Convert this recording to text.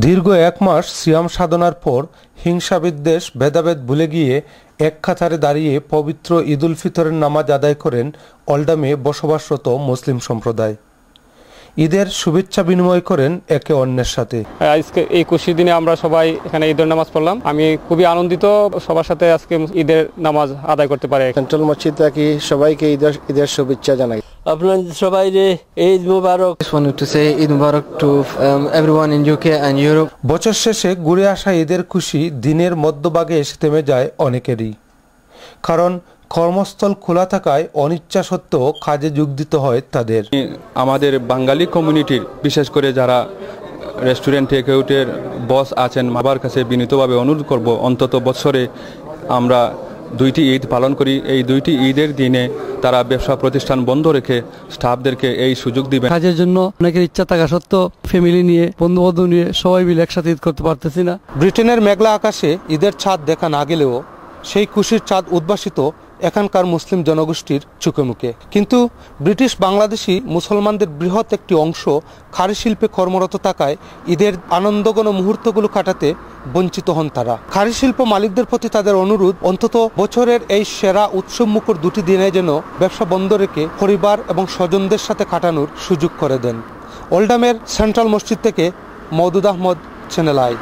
দীর্ঘ এক মাস সিয়াম সাধনার পর হিংসা বিদ্বেষ ভেদাভেদ ভুলে গিয়ে এক কাতারে দাঁড়িয়ে পবিত্র ঈদ উল ফিতরের নামাজ আদায় করেন ওল্ডামে বসবাসরত মুসলিম সম্প্রদায়। ঈদের শুভেচ্ছা বিনিময় করেন একে অন্যের সাথে। আজকে এই খুশির দিনে আমরা সবাই এখানে ঈদের নামাজ পড়লাম। আমি খুবই আনন্দিত সবার সাথে আজকে ঈদের নামাজ আদায় করতে পারে। সেন্ট্রাল মসজিদ থেকে সবাইকে ঈদের শুভেচ্ছা জানাই। আপনাদের সবাইকে ঈদ মুবারক। Just wanted to say Eid Mubarak to everyone in UK and Europe. বছর শেষে ঘুরে আসা ঈদের খুশি দিনের মধ্যভাগে এসে থেমে যায় অনেকেরই, কারণ কর্মস্থল খোলা থাকায় অনিচ্ছা সত্ত্বেও কাজে যোগ দিতে হয় তাদের। আমাদের বাঙালি কমিউনিটির বিশেষ করে যারা রেস্টুরেন্ট টেকআউটের বস আছেন, সবার কাছে বিনীতভাবে অনুরোধ করব, অন্তত বছরে আমরা দুইটি ঈদ পালন করি। এই দুইটি ঈদের দিনে তারা ব্যবসা প্রতিষ্ঠান বন্ধ রেখে স্টাফদেরকে এই সুযোগ দিবেন। কাজের জন্য অনেকের ইচ্ছা থাকা সত্ত্বেও ফ্যামিলি নিয়ে বন্ধু বান্ধব নিয়ে সবাই মিলে একসাথে ঈদ করতে পারতেছি না। ব্রিটেনের মেঘলা আকাশে ঈদের চাঁদ দেখা না গেলেও সেই খুশির চাঁদ উদ্ভাসিত এখানকার মুসলিম জনগোষ্ঠীর চোখে মুখে। কিন্তু ব্রিটিশ বাংলাদেশি মুসলমানদের বৃহৎ একটি অংশ খাড়ি শিল্পে কর্মরত থাকায় ঈদের আনন্দঘন মুহূর্তগুলো কাটাতে বঞ্চিত হন তারা। খাড়ি শিল্প মালিকদের প্রতি তাদের অনুরোধ, অন্তত বছরের এই সেরা উৎসব মুখর দুটি দিনে যেন ব্যবসা বন্ধ রেখে পরিবার এবং স্বজনদের সাথে কাটানোর সুযোগ করে দেন। ওল্ডামের সেন্ট্রাল মসজিদ থেকে মওদুদ আহমদ, চ্যানেল আই।